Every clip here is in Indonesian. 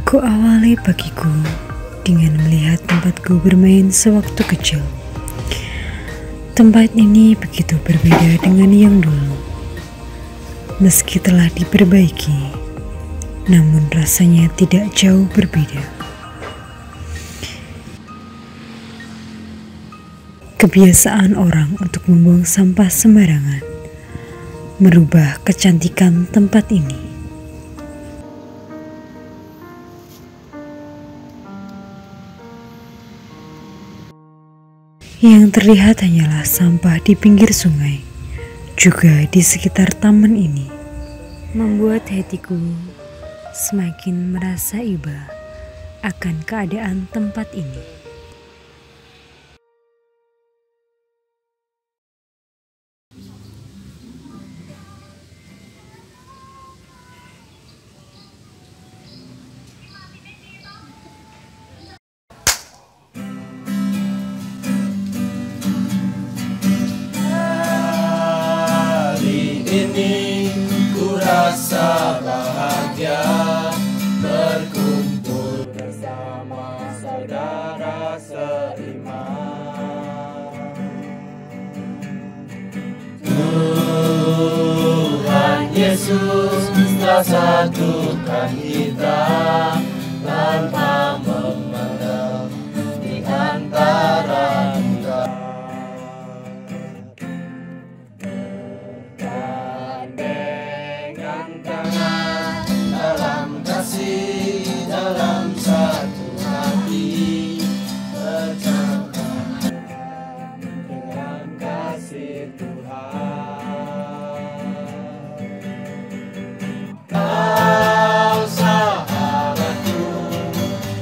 Kuawali pagiku dengan melihat tempatku bermain sewaktu kecil. Tempat ini begitu berbeda dengan yang dulu. Meski telah diperbaiki, namun rasanya tidak jauh berbeda. Kebiasaan orang untuk membuang sampah sembarangan merubah kecantikan tempat ini. Yang terlihat hanyalah sampah di pinggir sungai, juga di sekitar taman ini, membuat hatiku semakin merasa iba akan keadaan tempat ini. Ini ku rasa bahagia berkumpul bersama saudara seiman. Tuhan Yesus telah satukan kita tanpa memandang di antara kita. Dalam satu hati bercampur dengan kasih Tuhan. Kau sahabatku,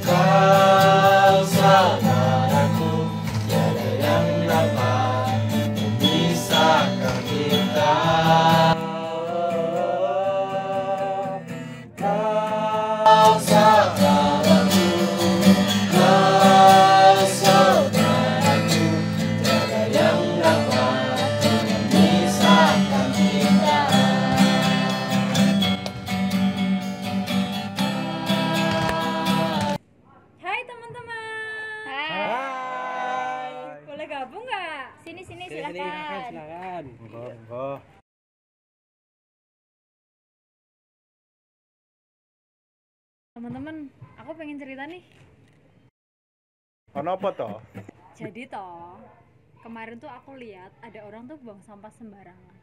kau saudaraku, tiada yang dapat memisahkan kita. Gabung nggak? Sini silakan. Monggo. Teman-teman, aku pengen cerita nih. Kenapa toh? Jadi kemarin tuh aku lihat ada orang tuh buang sampah sembarangan.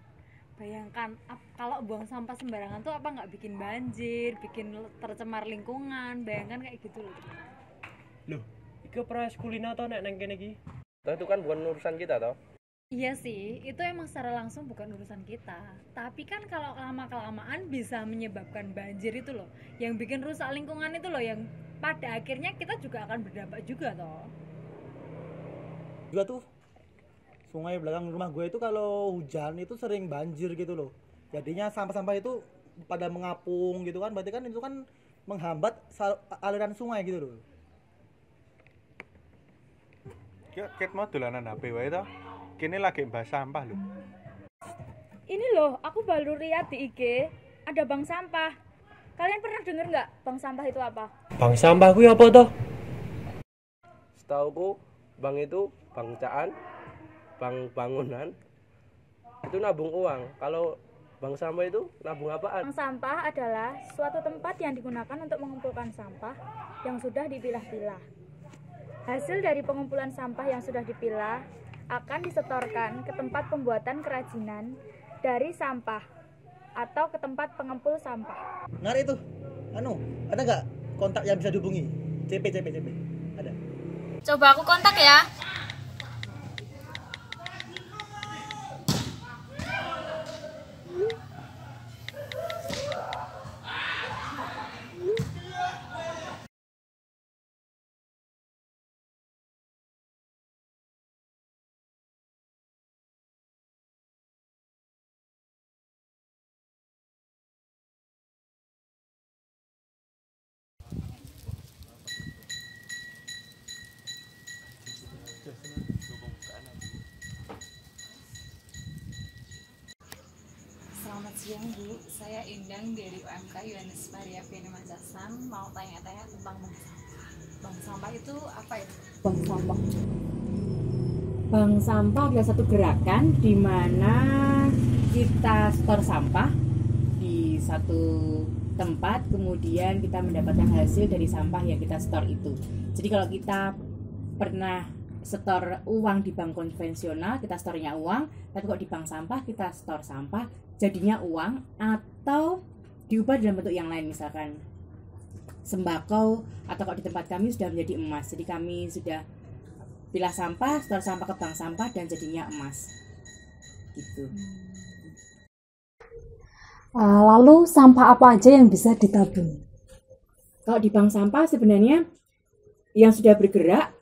Bayangkan kalau buang sampah sembarangan tuh apa nggak bikin banjir, bikin tercemar lingkungan. Bayangkan kayak gitu loh. Loh, iki proses kuliner toh nek nang kene iki. Itu kan bukan urusan kita toh. Iya sih, itu emang secara langsung bukan urusan kita. Tapi kan kalau lama-kelamaan bisa menyebabkan banjir itu loh, yang bikin rusak lingkungan itu loh, yang pada akhirnya kita juga akan berdampak juga toh. Juga tuh sungai belakang rumah gue itu kalau hujan itu sering banjir gitu loh. Jadinya sampah-sampah itu pada mengapung gitu kan, berarti kan itu kan menghambat aliran sungai gitu loh. Ket mau dolanan HP wae to. Kene lagi bahas sampah lho. Ini loh, aku baru lihat di IG ada bank sampah. Kalian pernah denger nggak bank sampah itu apa? Bank sampah kuwi apa toh? Setauku bank itu bancaan, bank bangunan itu nabung uang. Kalau bank sampah itu nabung apaan? Bank sampah adalah suatu tempat yang digunakan untuk mengumpulkan sampah yang sudah dipilah-pilah. Hasil dari pengumpulan sampah yang sudah dipilah akan disetorkan ke tempat pembuatan kerajinan dari sampah atau ke tempat pengempul sampah. Nggak itu, ada nggak kontak yang bisa dihubungi? CP, ada. Coba aku kontak ya. siang Bu, saya Indang dari UMK Yohanes Maria Beni Macasan mau tanya-tanya tentang bank sampah. Bank sampah itu apa ya? Bank sampah. Bank sampah adalah satu gerakan di mana kita store sampah di satu tempat, kemudian kita mendapatkan hasil dari sampah yang kita store itu. Jadi kalau kita pernah store uang di bank konvensional, kita store-nya uang, tapi kok di bank sampah kita store sampah, jadinya uang atau diubah dalam bentuk yang lain, misalkan sembako, atau kalau di tempat kami sudah menjadi emas. Jadi kami sudah pilah sampah, store sampah ke bank sampah dan jadinya emas. Gitu. Lalu sampah apa aja yang bisa ditabung? Kalau di bank sampah sebenarnya yang sudah bergerak,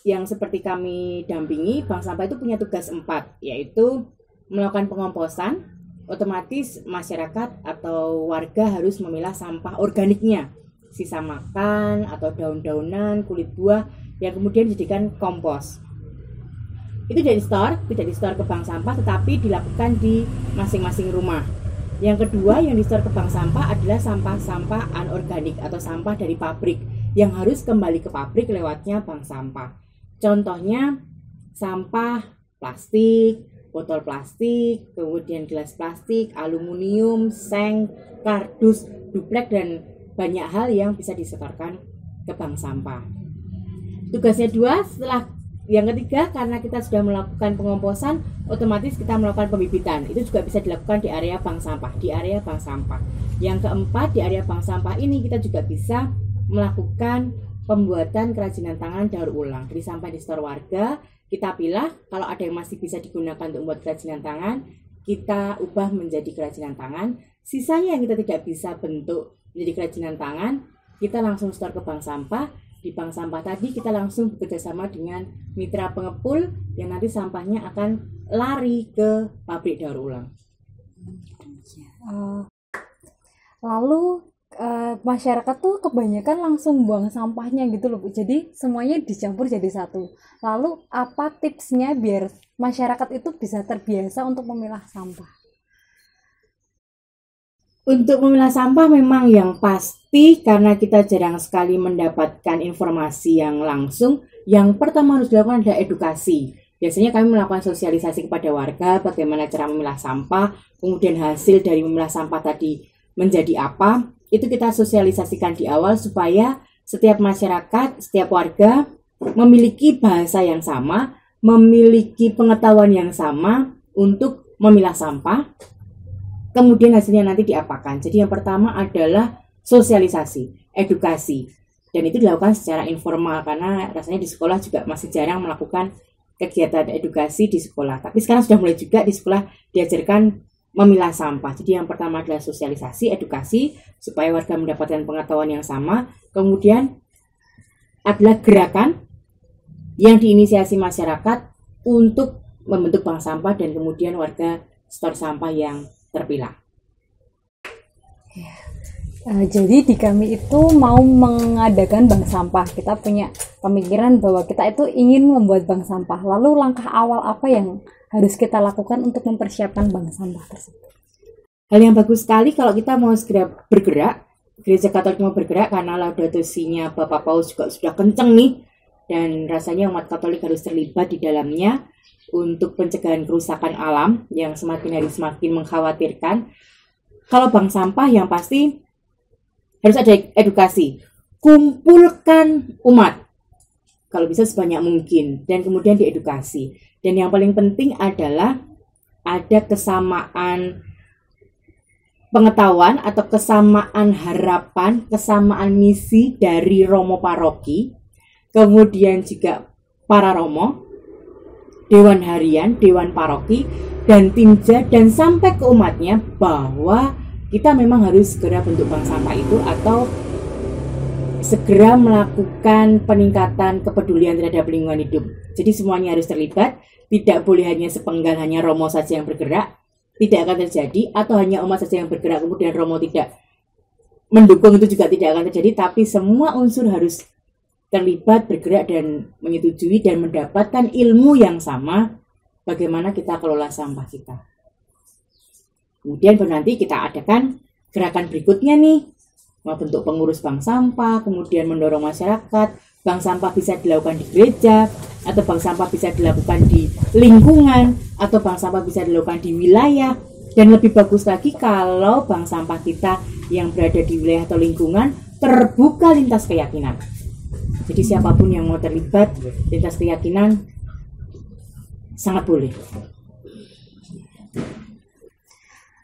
yang seperti kami dampingi, bank sampah itu punya tugas 4, yaitu melakukan pengomposan. Otomatis masyarakat atau warga harus memilah sampah organiknya, sisa makan atau daun-daunan, kulit buah yang kemudian dijadikan kompos. Itu tidak di store ke bank sampah, tetapi dilakukan di masing-masing rumah. Yang kedua yang di store ke bank sampah adalah sampah-sampah anorganik atau sampah dari pabrik yang harus kembali ke pabrik lewatnya bank sampah. Contohnya sampah plastik, botol plastik, kemudian gelas plastik, aluminium, seng, kardus, duplek, dan banyak hal yang bisa disetorkan ke bank sampah. Tugasnya 2, setelah yang ketiga, karena kita sudah melakukan pengomposan, otomatis kita melakukan pembibitan. Itu juga bisa dilakukan di area bank sampah, Yang keempat, di area bank sampah ini kita juga bisa melakukan pembuatan kerajinan tangan daur ulang. Jadi sampah di store warga, kita pilah, kalau ada yang masih bisa digunakan untuk membuat kerajinan tangan, kita ubah menjadi kerajinan tangan. Sisanya yang kita tidak bisa bentuk menjadi kerajinan tangan, kita langsung store ke bank sampah. Di bank sampah tadi kita langsung bekerjasama dengan mitra pengepul yang nanti sampahnya akan lari ke pabrik daur ulang. Lalu masyarakat tuh kebanyakan langsung buang sampahnya gitu loh Bu. Jadi semuanya dicampur jadi satu. Lalu apa tipsnya biar masyarakat itu bisa terbiasa untuk memilah sampah? Untuk memilah sampah memang yang pasti, karena kita jarang sekali mendapatkan informasi yang langsung, yang pertama harus dilakukan adalah edukasi. Biasanya kami melakukan sosialisasi kepada warga bagaimana cara memilah sampah, kemudian hasil dari memilah sampah tadi menjadi apa. Itu kita sosialisasikan di awal supaya setiap masyarakat, setiap warga memiliki bahasa yang sama, memiliki pengetahuan yang sama untuk memilah sampah. Kemudian hasilnya nanti diapakan. Jadi yang pertama adalah sosialisasi, edukasi. Dan itu dilakukan secara informal karena rasanya di sekolah juga masih jarang melakukan kegiatan edukasi di sekolah. Tapi sekarang sudah mulai juga di sekolah diajarkan memilah sampah. Jadi yang pertama adalah sosialisasi, edukasi supaya warga mendapatkan pengetahuan yang sama. Kemudian adalah gerakan yang diinisiasi masyarakat untuk membentuk bank sampah dan kemudian warga store sampah yang terpilah. Jadi di kami itu mau mengadakan bank sampah. Kita punya pemikiran bahwa kita itu ingin membuat bank sampah. Lalu langkah awal apa yang harus kita lakukan untuk mempersiapkan bank sampah tersebut? Hal yang bagus sekali kalau kita mau segera bergerak. Gereja Katolik mau bergerak karena Laudato Si-nya Bapak Paus juga sudah kenceng nih. Dan rasanya umat Katolik harus terlibat di dalamnya untuk pencegahan kerusakan alam yang semakin hari semakin mengkhawatirkan. Kalau bank sampah yang pasti harus ada edukasi. Kumpulkan umat. Kalau bisa sebanyak mungkin. Dan kemudian diedukasi. Dan yang paling penting adalah ada kesamaan pengetahuan atau kesamaan harapan, kesamaan misi dari Romo Paroki, kemudian juga para Romo, Dewan Harian, Dewan Paroki, dan Timja, dan sampai ke umatnya bahwa kita memang harus segera bentuk bank sampah itu atau segera melakukan peningkatan kepedulian terhadap lingkungan hidup. Jadi semuanya harus terlibat, tidak boleh hanya sepenggal hanya Romo saja yang bergerak, tidak akan terjadi, atau hanya umat saja yang bergerak kemudian Romo tidak mendukung, itu juga tidak akan terjadi, tapi semua unsur harus terlibat, bergerak, dan menyetujui dan mendapatkan ilmu yang sama bagaimana kita kelola sampah kita. Kemudian baru nanti kita adakan gerakan berikutnya nih, membentuk pengurus bank sampah, kemudian mendorong masyarakat. Bank sampah bisa dilakukan di gereja, atau bank sampah bisa dilakukan di lingkungan, atau bank sampah bisa dilakukan di wilayah. Dan lebih bagus lagi kalau bank sampah kita yang berada di wilayah atau lingkungan terbuka lintas keyakinan. Jadi siapapun yang mau terlibat lintas keyakinan sangat boleh.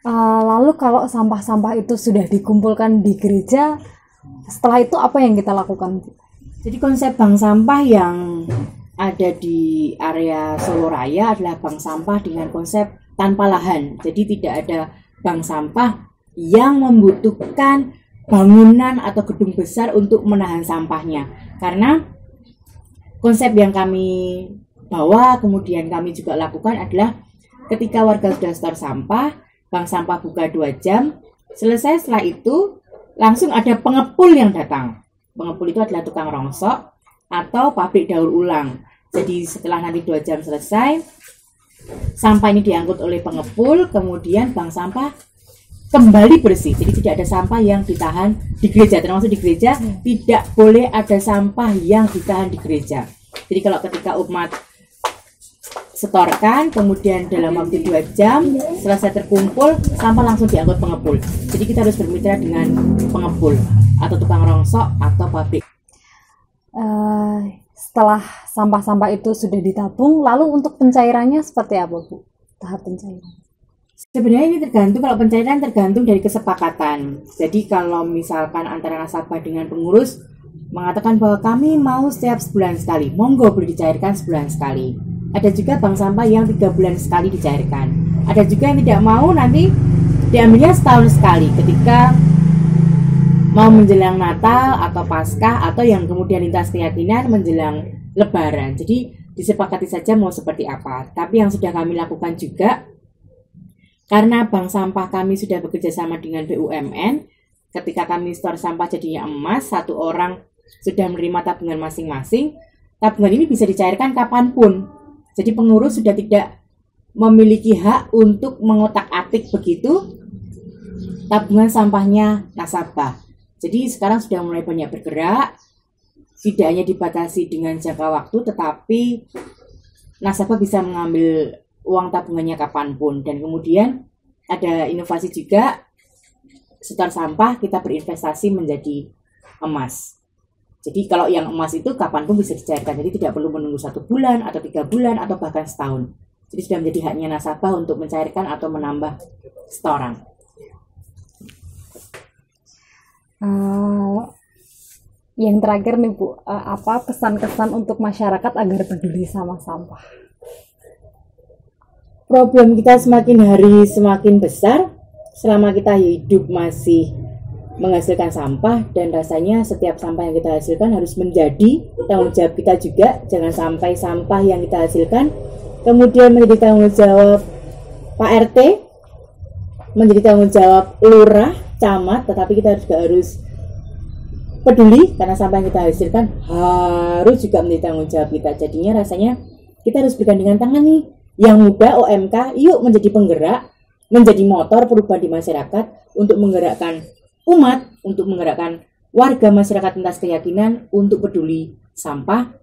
Lalu kalau sampah-sampah itu sudah dikumpulkan di gereja, setelah itu apa yang kita lakukan? Jadi konsep bank sampah yang ada di area Solo Raya adalah bank sampah dengan konsep tanpa lahan. Jadi tidak ada bank sampah yang membutuhkan bangunan atau gedung besar untuk menahan sampahnya. Karena konsep yang kami bawa, kemudian kami juga lakukan adalah ketika warga sudah setor sampah, bank sampah buka 2 jam, selesai setelah itu langsung ada pengepul yang datang. Pengepul itu adalah tukang rongsok atau pabrik daur ulang. Jadi setelah nanti 2 jam selesai, sampah ini diangkut oleh pengepul, kemudian bank sampah kembali bersih. Jadi tidak ada sampah yang ditahan di gereja. Termasuk di gereja tidak boleh ada sampah yang ditahan di gereja. Jadi kalau ketika umat setorkan, kemudian dalam waktu 2 jam selesai terkumpul, sampah langsung diangkut pengepul. Jadi kita harus bermitra dengan pengepul atau tukang rongsok atau pabrik. Setelah sampah-sampah itu sudah ditabung, lalu untuk pencairannya seperti apa, Bu? Tahap pencairan. Sebenarnya ini tergantung, kalau pencairan tergantung dari kesepakatan. Jadi kalau misalkan antara nasabah dengan pengurus mengatakan bahwa kami mau setiap sebulan sekali, monggo boleh dicairkan sebulan sekali. Ada juga bank sampah yang 3 bulan sekali dicairkan. Ada juga yang tidak mau, nanti diambilnya setahun sekali ketika mau menjelang Natal atau Paskah, atau yang kemudian lintas keyakinan menjelang Lebaran. Jadi disepakati saja mau seperti apa. Tapi yang sudah kami lakukan juga, karena bank sampah kami sudah bekerja sama dengan BUMN, ketika kami store sampah jadinya emas, 1 orang sudah menerima tabungan masing-masing. Tabungan ini bisa dicairkan kapanpun. Jadi pengurus sudah tidak memiliki hak untuk mengotak-atik begitu tabungan sampahnya nasabah. Jadi sekarang sudah mulai banyak bergerak, tidak hanya dibatasi dengan jangka waktu, tetapi nasabah bisa mengambil uang tabungannya kapanpun. Dan kemudian ada inovasi juga, setor sampah kita berinvestasi menjadi emas. Jadi kalau yang emas itu kapanpun bisa dicairkan, jadi tidak perlu menunggu 1 bulan atau 3 bulan atau bahkan setahun. Jadi sudah menjadi haknya nasabah untuk mencairkan atau menambah setoran. Yang terakhir nih, Bu, apa pesan-kesan untuk masyarakat agar peduli sama sampah? Problem kita semakin hari semakin besar selama kita hidup masih menghasilkan sampah, dan rasanya setiap sampah yang kita hasilkan harus menjadi tanggung jawab kita juga. Jangan sampai sampah yang kita hasilkan kemudian menjadi tanggung jawab Pak RT, menjadi tanggung jawab lurah, camat, tetapi kita juga harus peduli karena sampah yang kita hasilkan harus juga menjadi tanggung jawab kita. Jadinya rasanya kita harus bergandengan tangan nih. Yang muda OMK, yuk menjadi penggerak, menjadi motor perubahan di masyarakat untuk menggerakkan umat, untuk menggerakkan warga masyarakat lintas keyakinan untuk peduli sampah,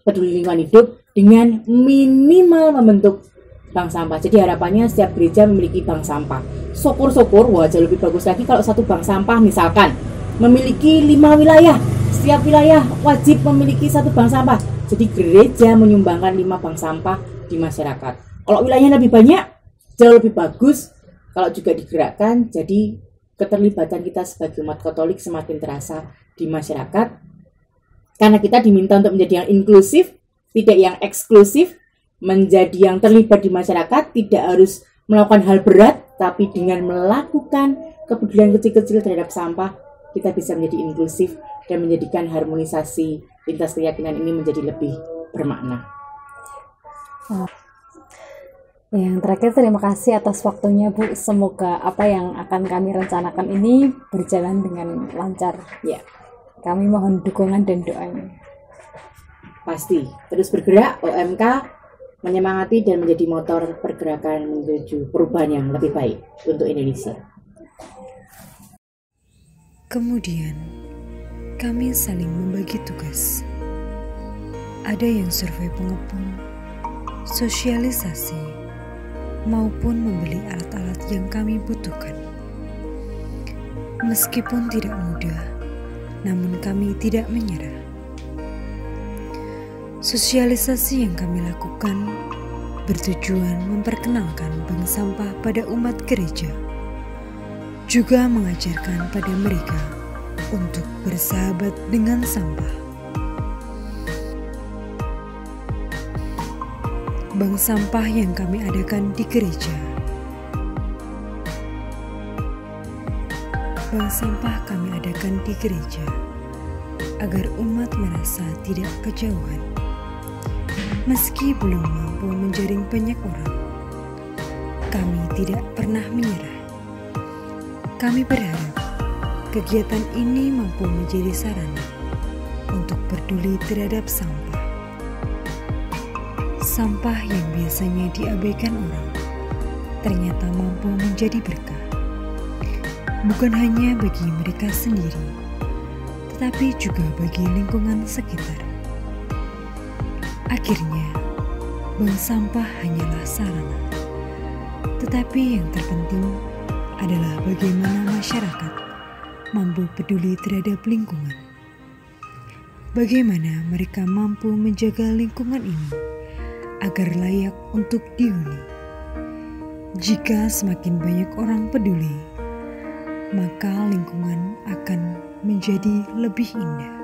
peduli lingkungan hidup dengan minimal membentuk bank sampah. Jadi harapannya setiap gereja memiliki bank sampah. Syukur-syukur, wah jauh lebih bagus lagi kalau satu bank sampah misalkan memiliki 5 wilayah, setiap wilayah wajib memiliki 1 bank sampah. Jadi gereja menyumbangkan 5 bank sampah di masyarakat. Kalau wilayahnya lebih banyak, jauh lebih bagus. Kalau juga digerakkan, jadi keterlibatan kita sebagai umat Katolik semakin terasa di masyarakat. Karena kita diminta untuk menjadi yang inklusif, tidak yang eksklusif, menjadi yang terlibat di masyarakat, tidak harus melakukan hal berat, tapi dengan melakukan kepedulian kecil-kecil terhadap sampah, kita bisa menjadi inklusif dan menjadikan harmonisasi lintas keyakinan ini menjadi lebih bermakna. Yang terakhir, terima kasih atas waktunya, Bu. Semoga apa yang akan kami rencanakan ini berjalan dengan lancar. Ya, kami mohon dukungan dan doanya. Pasti terus bergerak OMK menyemangati dan menjadi motor pergerakan menuju perubahan yang lebih baik untuk Indonesia. Kemudian, kami saling membagi tugas. Ada yang survei pengepul, sosialisasi, maupun membeli alat-alat yang kami butuhkan. Meskipun tidak mudah, namun kami tidak menyerah. Sosialisasi yang kami lakukan bertujuan memperkenalkan bank sampah pada umat gereja, juga mengajarkan pada mereka untuk bersahabat dengan sampah. Bank sampah yang kami adakan di gereja. Bank sampah kami adakan di gereja agar umat merasa tidak kejauhan. Meski belum mampu menjaring banyak orang, kami tidak pernah menyerah. Kami berharap kegiatan ini mampu menjadi sarana untuk peduli terhadap sampah. Sampah yang biasanya diabaikan orang ternyata mampu menjadi berkah. Bukan hanya bagi mereka sendiri, tetapi juga bagi lingkungan sekitar. Akhirnya, bank sampah hanyalah sarana. Tetapi yang terpenting adalah bagaimana masyarakat mampu peduli terhadap lingkungan. Bagaimana mereka mampu menjaga lingkungan ini agar layak untuk dihuni. Jika semakin banyak orang peduli, maka lingkungan akan menjadi lebih indah.